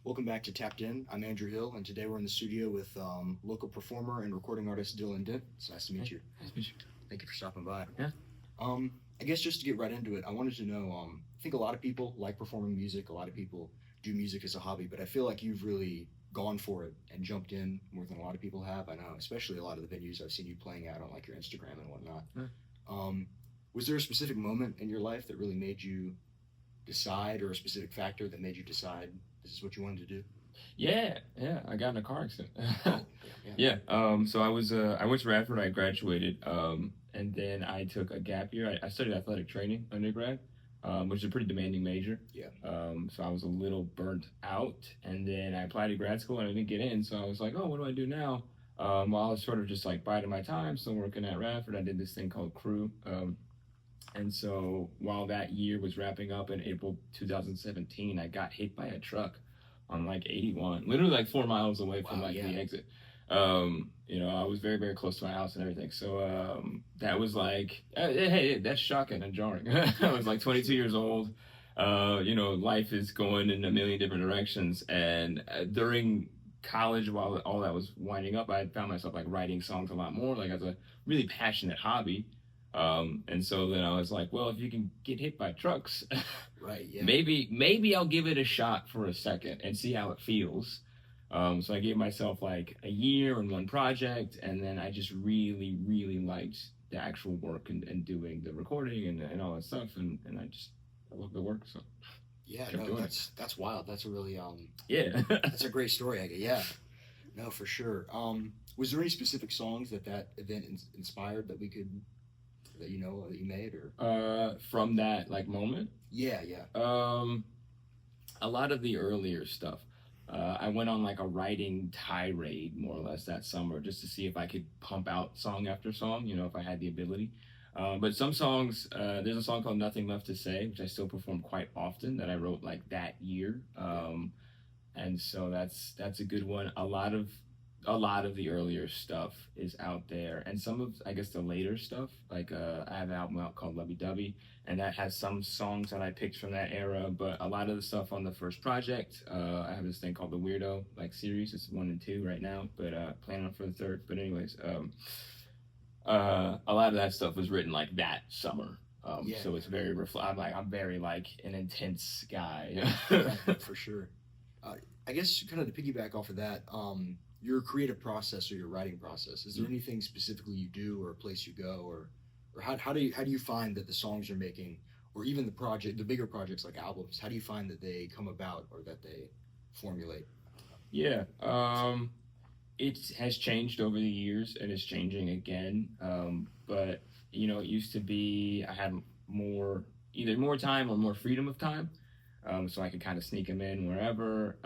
Welcome back to Tapped In. I'm Andrew Hill, and today we're in the studio with local performer and recording artist Dent. It's nice to meet you. Nice to meet you. Thank you for stopping by. Yeah. I guess just to get right into it, I wanted to know. I think a lot of people like performing music. A lot of people do music as a hobby, but I feel like you've really gone for it and jumped in more than a lot of people have. I know, especially a lot of the venues I've seen you playing at on like your Instagram and whatnot. Yeah. Um, was there a specific moment in your life that really made you decide, or a specific factor that made you decide this is what you wanted to do? Yeah. I got in a car accident. Oh, yeah, Yeah. So I went to Radford. I graduated. And then I took a gap year. I studied athletic training undergrad, which is a pretty demanding major. yeah. So I was a little burnt out, and then I applied to grad school and I didn't get in. So I was like, oh, what do I do now? While I was sort of just like biding my time, still working at Radford, I did this thing called crew. And so while that year was wrapping up in April 2017, I got hit by a truck on like 81, literally like 4 miles away from Wow, like yeah. the exit. I was very, very close to my house and everything. So that was like, hey, that's shocking and jarring. I was like 22 years old. Life is going in a million different directions. And during college, while all that was winding up, I found myself like writing songs a lot more, like as a really passionate hobby. And so then I was like, well, if you can get hit by trucks, Right, yeah. maybe I'll give it a shot for a second and see how it feels. So I gave myself like a year and one project, and then I just really, really liked the actual work and doing the recording and all that stuff, I love the work, so Yeah, kept no, doing it. that's wild. That's a really Yeah. that's a great story. I guess. Yeah, no, for sure. Was there any specific songs that event inspired that we could that you know that you made or? From that like moment. Yeah, yeah, A lot of the earlier stuff. I went on like a writing tirade more or less that summer just to see if I could pump out song after song, if I had the ability. But some songs, there's a song called Nothing Left to Say, which I still perform quite often that I wrote like that year. And so that's a good one. A lot of the earlier stuff is out there, and some of I guess the later stuff, like I have an album out called Lovey Dovey, and that has some songs that I picked from that era. But a lot of the stuff on the first project, I have this thing called the Weirdo like series. It's 1 and 2 right now, but planning on for the third. But anyways, a lot of that stuff was written like that summer. yeah, So it's very I'm very like an intense guy. right, for sure. Uh, I guess kind of to piggyback off of that, your creative process or your writing process. Is there anything specifically you do, or a place you go, or how do you find that the songs you're making, or even the bigger projects like albums, how do you find that they come about or that they formulate? Yeah. It has changed over the years and it's changing again. But it used to be I had either more time or more freedom of time. So I could kind of sneak them in wherever.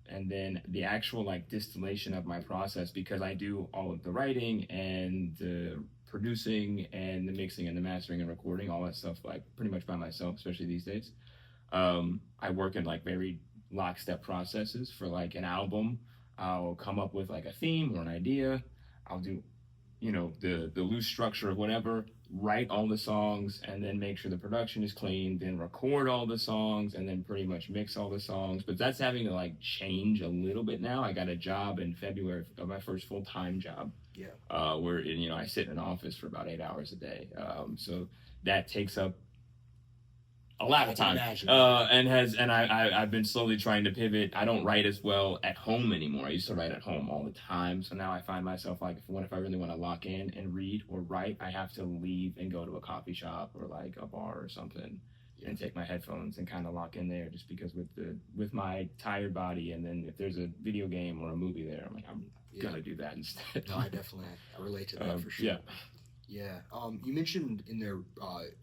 And then the actual like distillation of my process, because I do all of the writing and the producing and the mixing and the mastering and recording, all that stuff like pretty much by myself, especially these days. I work in like very lockstep processes for like an album. I'll come up with like a theme or an idea. I'll do, the loose structure of whatever, write all the songs, and then make sure the production is clean, then record all the songs, and then pretty much mix all the songs. But that's having to like change a little bit now. I got a job in February, my first full-time job, Yeah, where, I sit in an office for about 8 hours a day. So that takes up a lot I of can time, imagine. I've been slowly trying to pivot. I don't write as well at home anymore. I used to write at home all the time, so now I find myself like, what if I really want to lock in and read or write? I have to leave and go to a coffee shop or like a bar or something, Yeah. and take my headphones and kind of lock in there, just because with my tired body, and then if there's a video game or a movie there, I'm like, I'm Yeah. gonna do that instead. No, I relate to that for sure. Yeah. Yeah. You mentioned in there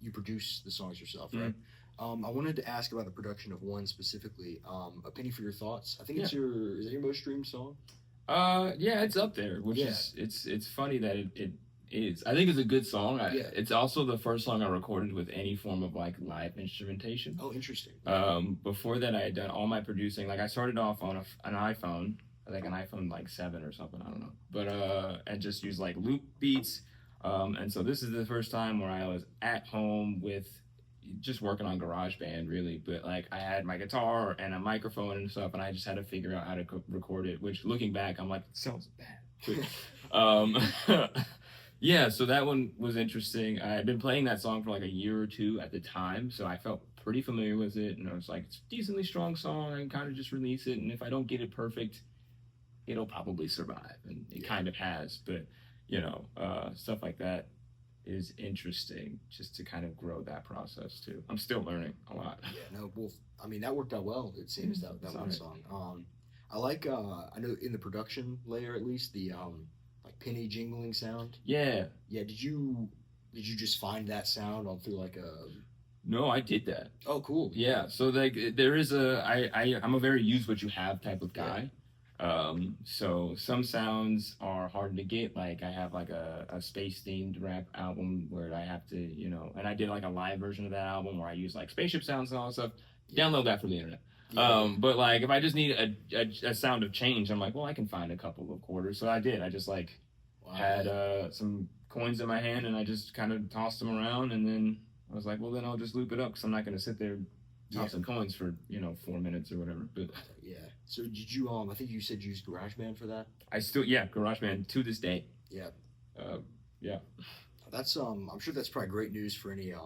you produce the songs yourself, Mm-hmm. right? I wanted to ask about the production of one specifically. A Penny for Your Thoughts. I think Yeah. is that your most streamed song? Yeah, it's up there, which Yeah. is it's funny that it is. I think it's a good song. Yeah. It's also the first song I recorded with any form of like live instrumentation. Oh, interesting. Before that, I had done all my producing. Like I started off on an iPhone, I think an iPhone like 7 or something. I don't know, but and just used like loop beats. And so this is the first time where I was at home with just working on GarageBand really, but like I had my guitar and a microphone and stuff, and I just had to figure out how to record it. Which looking back, I'm like, it sounds bad. But, yeah, so that one was interesting. I had been playing that song for like a year or two at the time, so I felt pretty familiar with it, and I was like, it's a decently strong song. I can kind of just release it, and if I don't get it perfect, it'll probably survive, and it kind of has. But stuff like that is interesting just to kind of grow that process too. I'm still learning a lot. Yeah, no, well, I mean, that worked out well, it seems, that one song. I like, I know in the production layer at least, the, like penny jingling sound. Yeah. Yeah, did you just find that sound on through like a... No, I did that. Oh, cool. Yeah, so like there is I'm a very use what you have type of guy. So some sounds are hard to get. Like I have like a space themed rap album where I have to, and I did like a live version of that album where I use like spaceship sounds and all that stuff. Download that from the internet. But like if I just need a sound of change, I'm like, well, I can find a couple of quarters. So I did. I just like had some coins in my hand and I just kind of tossed them around, and then I was like, well, then I'll just loop it up because I'm not going to sit there tossing coins for 4 minutes or whatever. But yeah. So did you I think you said you used GarageBand for that? I still GarageBand to this day. Yeah. Yeah. That's I'm sure that's probably great news for any I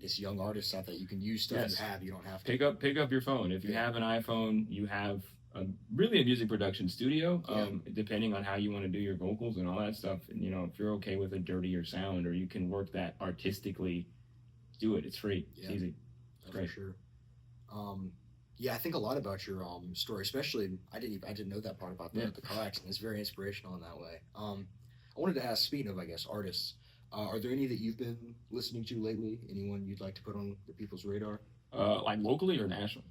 guess young artists out there. You can use stuff you don't have to pick up your phone. If you have an iPhone, you have really a music production studio. Depending on how you want to do your vocals and all that stuff. And if you're okay with a dirtier sound or you can work that artistically, do it. It's free. It's easy. It's great. For sure. Yeah, I think a lot about your story, especially I didn't know that part about the car accident. It's very inspirational in that way. I wanted to ask, speaking of, I guess, artists, are there any that you've been listening to lately? Anyone you'd like to put on the people's radar? Like locally or national?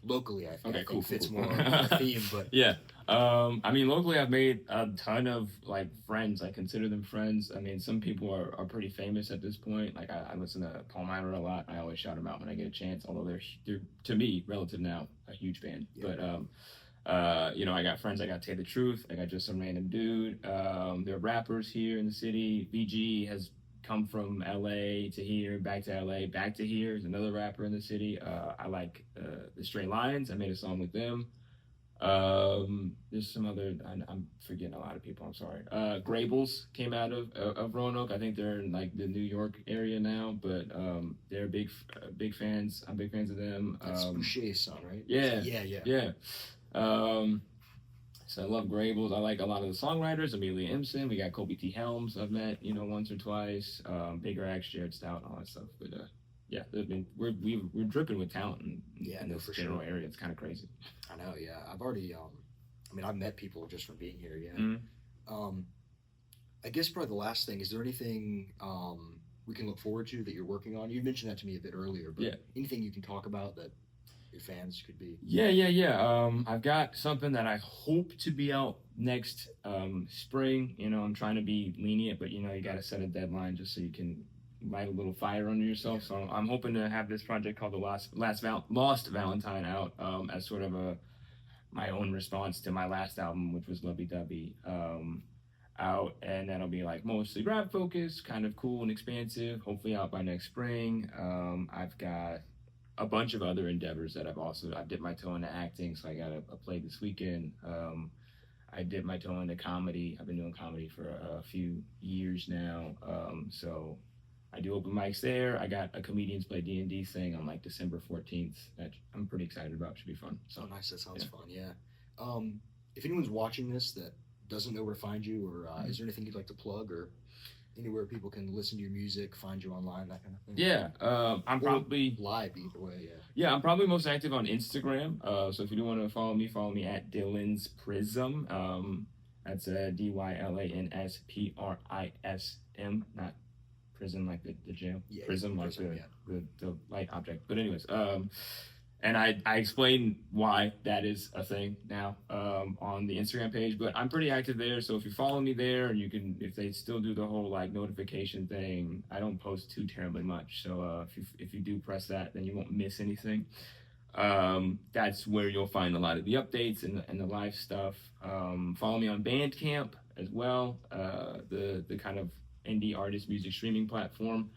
Locally, I think. Okay, cool. Fits more on the theme, but yeah. I mean, locally, I've made a ton of like friends. I consider them friends. I mean, some people are pretty famous at this point. Like I listen to Paul Miner a lot. I always shout them out when I get a chance. Although they're to me, relative now, a huge band. Yeah. But I got friends. I got Tay the Truth. I got Just Some Random Dude. There are rappers here in the city. VG has come from LA to here, back to LA, back to here. There's another rapper in the city. I like the Stray Lions. I made a song with them. There's some other, I'm forgetting a lot of people, I'm sorry. Grables came out of Roanoke. I think they're in like the New York area now, but they're big fans. I'm big fans of them. That's Boucher's son, right? Yeah. So I love Grables. I like a lot of the songwriters. Amelia Impson. We got Kobe T. Helms I've met, once or twice. Bigger Axe, Jared Stout, all that stuff. But yeah, I mean, we're dripping with talent in this general area. It's kind of crazy. I know. Yeah, I've already. I mean, I've met people just from being here. Yeah. Mm-hmm. I guess probably the last thing is there anything we can look forward to that you're working on? You mentioned that to me a bit earlier, but anything you can talk about that your fans could be? Yeah. I've got something that I hope to be out next spring. I'm trying to be lenient, but you got to set a deadline just so you can light a little fire under yourself. So I'm hoping to have this project called The Lost Valentine out as sort of my own response to my last album, which was Lovey Dovey, out, and that'll be like mostly rap focused, kind of cool and expansive, hopefully out by next spring. I've got a bunch of other endeavors that I've dipped my toe into acting, so I got a play this weekend. I dipped my toe into comedy. I've been doing comedy for a few years now, so I do open mics there. I got a Comedians Play D&D thing on like December 14th that I'm pretty excited about. Should be fun. So nice. That sounds fun. Yeah. If anyone's watching this that doesn't know where to find you, or is there anything you'd like to plug, or anywhere people can listen to your music, find you online, that kind of thing? Yeah. I'm probably live either way. Yeah. I'm probably most active on Instagram. So if you do want to follow me at Dylan's Prism. That's DYLANSPRISM, not prison like the jail. Yeah, prism like the light object. But anyways, and I explain why that is a thing now on the Instagram page. But I'm pretty active there, so if you follow me there, and if they still do the whole like notification thing, I don't post too terribly much. So if you do press that, then you won't miss anything. That's where you'll find a lot of the updates and the live stuff. Follow me on Bandcamp as well, the kind of indie artist music streaming platform.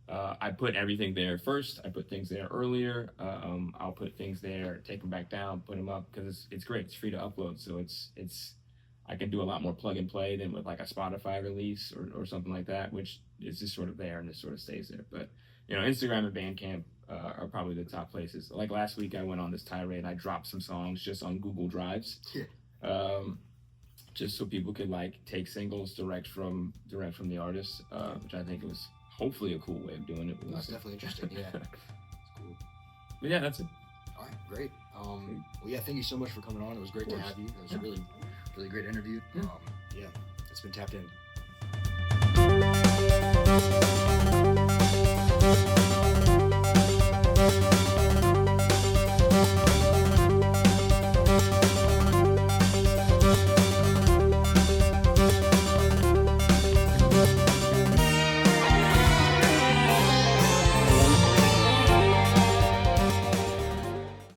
I put everything there first. I put things there earlier. I'll put things there, take them back down, put them up because it's great. It's free to upload, so it's I can do a lot more plug and play than with like a Spotify release or something like that, which is just sort of there and just sort of stays there. But Instagram and Bandcamp are probably the top places. Like last week, I went on this tirade. I dropped some songs just on Google Drives, just so people could like take singles direct from the artist, which I think was hopefully a cool way of doing it. That's definitely interesting. Yeah, it's cool. But yeah, that's it. All right, great. Well, yeah, thank you so much for coming on. It was great to have you. It was a really great interview. Yeah, it's been Tapped In.